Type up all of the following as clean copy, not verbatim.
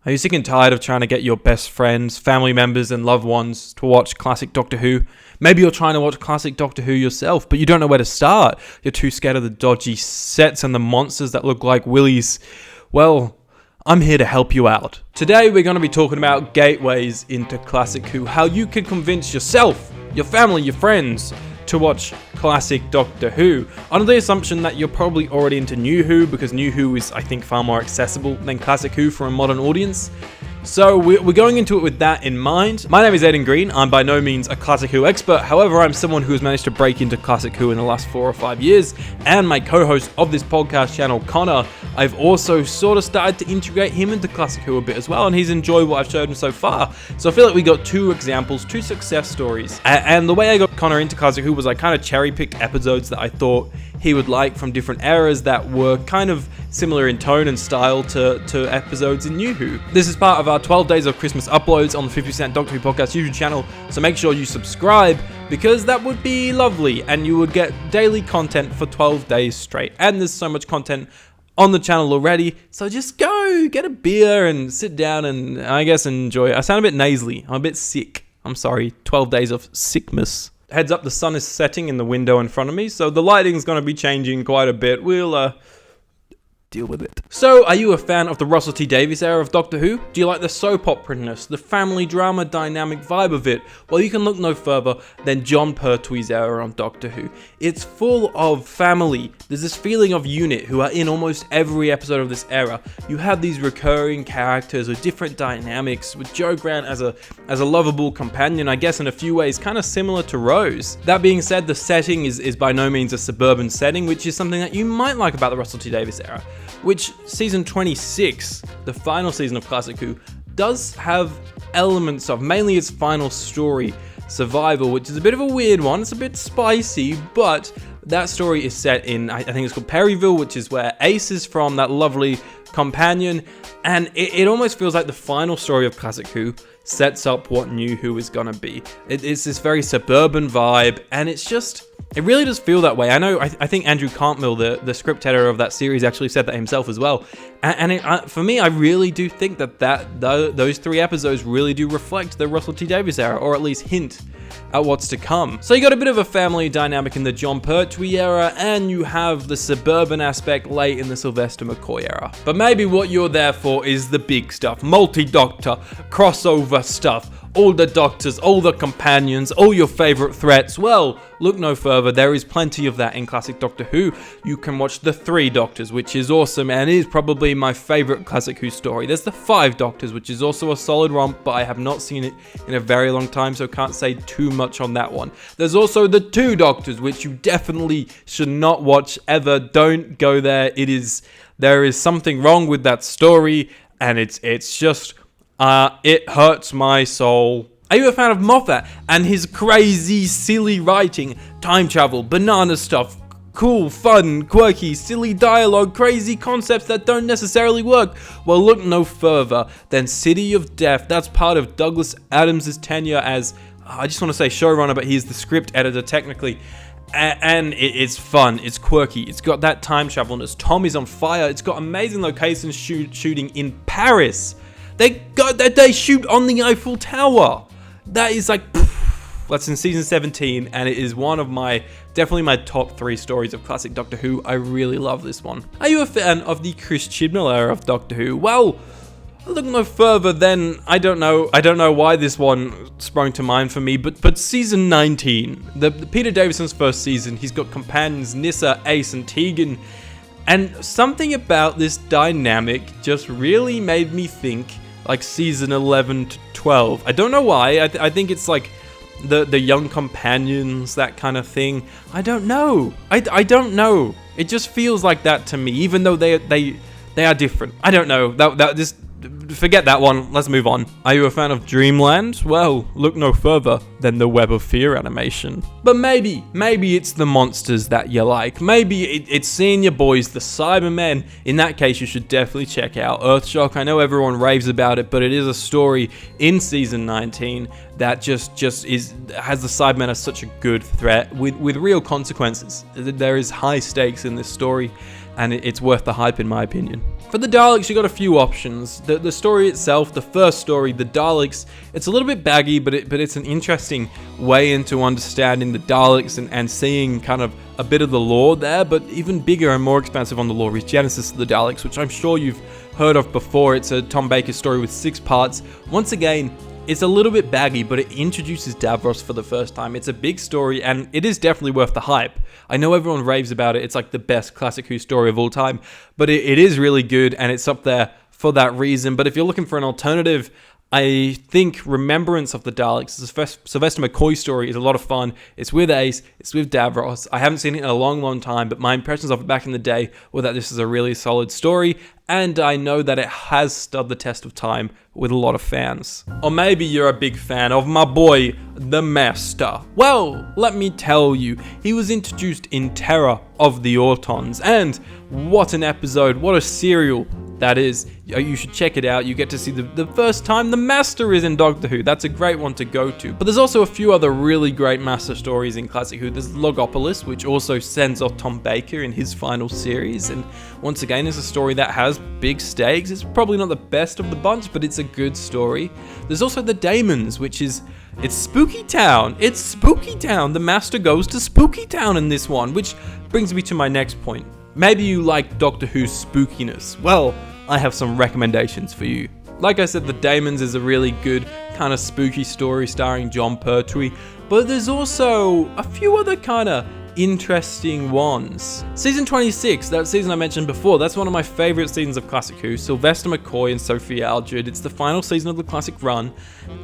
Are you sick and tired of trying to get your best friends, family members, and loved ones to watch classic Doctor Who? Maybe you're trying to watch classic Doctor Who yourself, but you don't know where to start. You're too scared of the dodgy sets and the monsters that look like willies. Well, I'm here to help you out. Today we're going to be talking about gateways into classic Who, how you can convince yourself, your family, your friends to watch classic Doctor Who, under the assumption that you're probably already into New Who, because New Who is, I think, far more accessible than classic Who for a modern audience. So we're going into it with that in mind. My name is Aidan Green. I'm by no means a classic Who expert. However, I'm someone who has managed to break into classic Who in the last 4 or 5 years. And my co-host of this podcast channel, Connor, I've also sort of started to integrate him into classic Who a bit as well. And he's enjoyed what I've showed him so far. So I feel like we got 2 examples, 2 success stories. And the way I got Connor into classic Who was I kind of cherry-picked episodes that I thought he would like from different eras that were kind of similar in tone and style to episodes in New Who. This is part of our 12 Days of Christmas uploads on the 50% Doctor Who Podcast YouTube channel, so make sure you subscribe, because that would be lovely, and you would get daily content for 12 days straight. And there's so much content on the channel already, so just go get a beer and sit down and, I guess, enjoy it. I sound a bit nasally, I'm a bit sick. I'm sorry, 12 days of sickness. Heads up, the sun is setting in the window in front of me, so the lighting's going to be changing quite a bit. We'll deal with it. So, are you a fan of the Russell T Davies era of Doctor Who? Do you like the soap opera-ness, the family drama dynamic vibe of it? Well, you can look no further than Jon Pertwee's era on Doctor Who. It's full of family. There's this feeling of unit who are in almost every episode of this era. You have these recurring characters with different dynamics, with Jo Grant as a lovable companion, I guess in a few ways kind of similar to Rose. That being said, the setting is by no means a suburban setting, which is something that you might like about the Russell T Davies era, which season 26, the final season of Classic Who, does have elements of, mainly its final story, Survival, which is a bit of a weird one. It's a bit spicy, but that story is set in, I think it's called Perryville, which is where Ace is from, that lovely companion, and it almost feels like the final story of Classic Who sets up what New Who is gonna be. It's this very suburban vibe, and it really does feel that way. I know, I think Andrew Cantmill, the script editor of that series, actually said that himself as well. And for me, I really do think that those 3 episodes really do reflect the Russell T Davies era, or at least hint at what's to come. So you got a bit of a family dynamic in the Jon Pertwee era, and you have the suburban aspect late in the Sylvester McCoy era. But maybe what you're there for is the big stuff, multi-doctor, crossover stuff, all the doctors, all the companions, all your favorite threats. Well, look no further, there is plenty of that in classic Doctor Who. You can watch the 3 Doctors, which is awesome and is probably my favorite classic Who story. There's the 5 Doctors, which is also a solid romp, but I have not seen it in a very long time, so can't say too much on that one. There's also the 2 Doctors, which you definitely should not watch ever. Don't go there. There is something wrong with that story, and it's just it hurts my soul. Are you a fan of Moffat and his crazy, silly writing, time travel, banana stuff, cool, fun, quirky, silly dialogue, crazy concepts that don't necessarily work? Well, look no further than City of Death. That's part of Douglas Adams' tenure as, I just want to say showrunner, but he's the script editor technically. And it's fun, it's quirky, it's got that time travelness. Tom is on fire. It's got amazing location shooting in Paris. They shoot on the Eiffel Tower. That is like, that's in season 17, and it is one of definitely my top 3 stories of classic Doctor Who. I really love this one. Are you a fan of the Chris Chibnall era of Doctor Who? Well, look no further than, I don't know why this one sprung to mind for me, but season 19, the Peter Davison's first season, he's got companions Nyssa, Ace, and Tegan. And something about this dynamic just really made me think like season 11 to 12. I don't know why. I think it's like the young companions, that kind of thing. I don't know. I don't know. It just feels like that to me, even though they are different. I don't know. Just forget that one. Let's move on. Are you a fan of Dreamland? Well, look no further than the Web of Fear animation. But maybe it's the monsters that you like. Maybe it's seeing your boys, the Cybermen. In that case, you should definitely check out Earthshock. I know everyone raves about it, but it is a story in season 19 that just has the Cybermen as such a good threat with real consequences. There is high stakes in this story. and it's worth the hype in my opinion. For the Daleks, you got a few options. The story itself, the first story, the Daleks, it's a little bit baggy, but it's an interesting way into understanding the Daleks and seeing kind of a bit of the lore there. But even bigger and more expansive on the lore is Genesis of the Daleks, which I'm sure you've heard of before. It's a Tom Baker story with 6 parts. Once again, it's a little bit baggy, but it introduces Davros for the first time. It's a big story, and it is definitely worth the hype. I know everyone raves about it. It's like the best Classic Who story of all time, but it is really good, and it's up there for that reason. But if you're looking for an alternative, I think Remembrance of the Daleks, the Sylvester McCoy story, is a lot of fun. It's with Ace, it's with Davros. I haven't seen it in a long, long time, but my impressions of it back in the day were that this is a really solid story, and I know that it has stood the test of time with a lot of fans. Or maybe you're a big fan of my boy, the Master. Well, let me tell you, he was introduced in Terror of the Autons, and what an episode, what a serial that is. You should check it out. You get to see the first time the Master is in Doctor Who. That's a great one to go to. But there's also a few other really great Master stories in Classic Who. There's Logopolis, which also sends off Tom Baker in his final series, and once again, it's a story that has big stakes. It's probably not the best of the bunch, but it's a good story. There's also the Daemons, which is, it's Spooky Town. It's Spooky Town. The Master goes to Spooky Town in this one, which brings me to my next point. Maybe you like Doctor Who's spookiness. Well, I have some recommendations for you. Like I said, The Daemons is a really good kind of spooky story starring Jon Pertwee, but there's also a few other kind of interesting ones. Season 26, that season I mentioned before, that's one of my favorite seasons of Classic Who. Sylvester McCoy and Sophie Aldred. It's the final season of the classic run,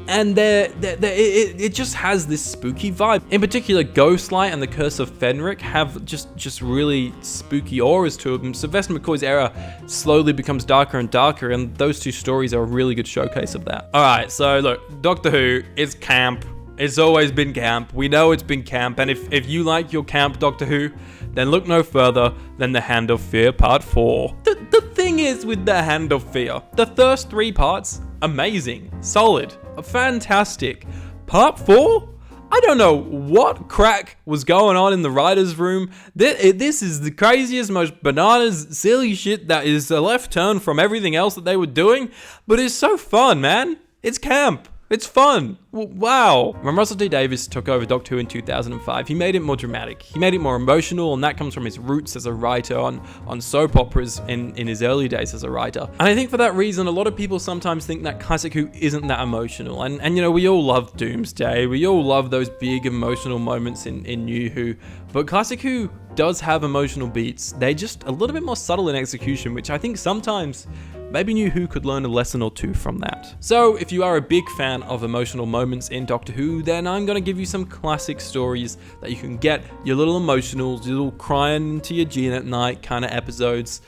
and it just has this spooky vibe. In particular, Ghostlight and the Curse of Fenric have just really spooky auras to them. Sylvester McCoy's era slowly becomes darker and darker, and those two stories are a really good showcase of that. Alright, so look, Doctor Who is camp. It's always been camp. We know it's been camp, and if you like your camp Doctor Who, then look no further than The Hand of Fear Part 4. The thing is with The Hand of Fear, the first 3 parts, amazing, solid, fantastic. Part 4? I don't know what crack was going on in the writer's room. This is the craziest, most bananas, silly shit that is a left turn from everything else that they were doing, but it's so fun, man. It's camp. It's fun. Wow. When Russell T Davies took over Doctor Who in 2005, he made it more dramatic. He made it more emotional, and that comes from his roots as a writer on soap operas in his early days as a writer. And I think for that reason, a lot of people sometimes think that Classic Who isn't that emotional. And you know, we all love Doomsday. We all love those big emotional moments in New Who. But Classic Who does have emotional beats. They're just a little bit more subtle in execution, which I think sometimes maybe New Who could learn a lesson or two from that. So if you are a big fan of emotional moments in Doctor Who, then I'm going to give you some classic stories that you can get your little emotionals, your little crying into your gin at night kind of episodes.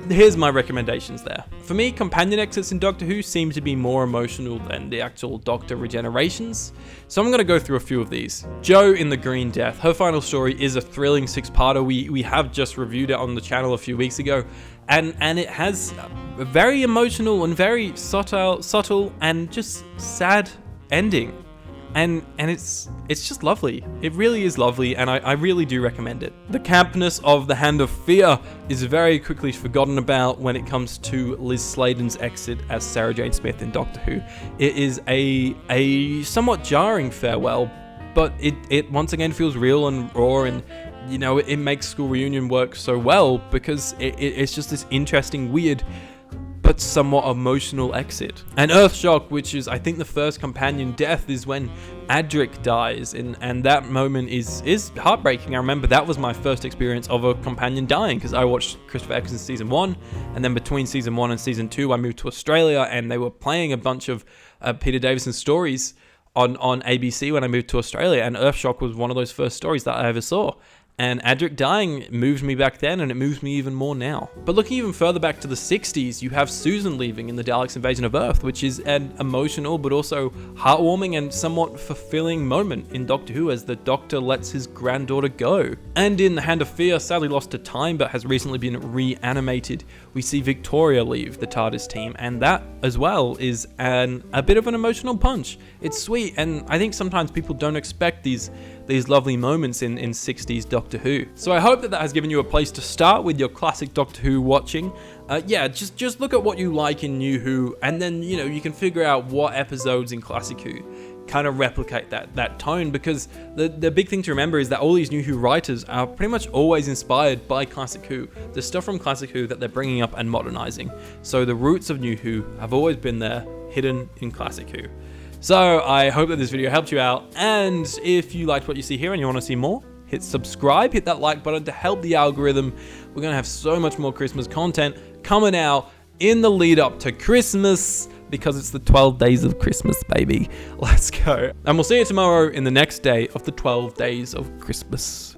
Here's my recommendations there. For me, companion exits in Doctor Who seem to be more emotional than the actual Doctor regenerations, so I'm going to go through a few of these. Jo in the Green Death. Her final story is a thrilling 6-parter. We have just reviewed it on the channel a few weeks ago, and it has a very emotional and very subtle and just sad ending. And it's just lovely. It really is lovely, and I really do recommend it. The campness of The Hand of Fear is very quickly forgotten about when it comes to Liz Sladen's exit as Sarah Jane Smith in Doctor Who. It is a somewhat jarring farewell, but it once again feels real and raw, and you know, it makes School Reunion work so well because it's just this interesting, weird, but somewhat emotional exit. And Earthshock, which is I think the first companion death, is when Adric dies, and that moment is heartbreaking. I remember that was my first experience of a companion dying, because I watched Christopher Eccleston season 1, and then between season 1 and season 2 I moved to Australia, and they were playing a bunch of Peter Davison stories on ABC when I moved to Australia, and Earthshock was one of those first stories that I ever saw. And Adric dying moved me back then, and it moves me even more now. But looking even further back to the 60s, you have Susan leaving in the Daleks' Invasion of Earth, which is an emotional but also heartwarming and somewhat fulfilling moment in Doctor Who as the Doctor lets his granddaughter go. And in The Hand of Fear, sadly lost to time but has recently been reanimated, we see Victoria leave the TARDIS team, and that as well is a bit of an emotional punch. It's sweet, and I think sometimes people don't expect these these lovely moments in 60s Doctor Who. So I hope that has given you a place to start with your classic Doctor Who watching. Just look at what you like in New Who, and then, you can figure out what episodes in Classic Who kind of replicate that tone, because the big thing to remember is that all these New Who writers are pretty much always inspired by Classic Who. The stuff from Classic Who that they're bringing up and modernizing. So the roots of New Who have always been there, hidden in Classic Who. So I hope that this video helped you out, and if you liked what you see here and you want to see more, hit subscribe, hit that like button to help the algorithm. We're going to have so much more Christmas content coming out in the lead up to Christmas, because it's the 12 days of Christmas, baby. Let's go. And we'll see you tomorrow in the next day of the 12 days of Christmas.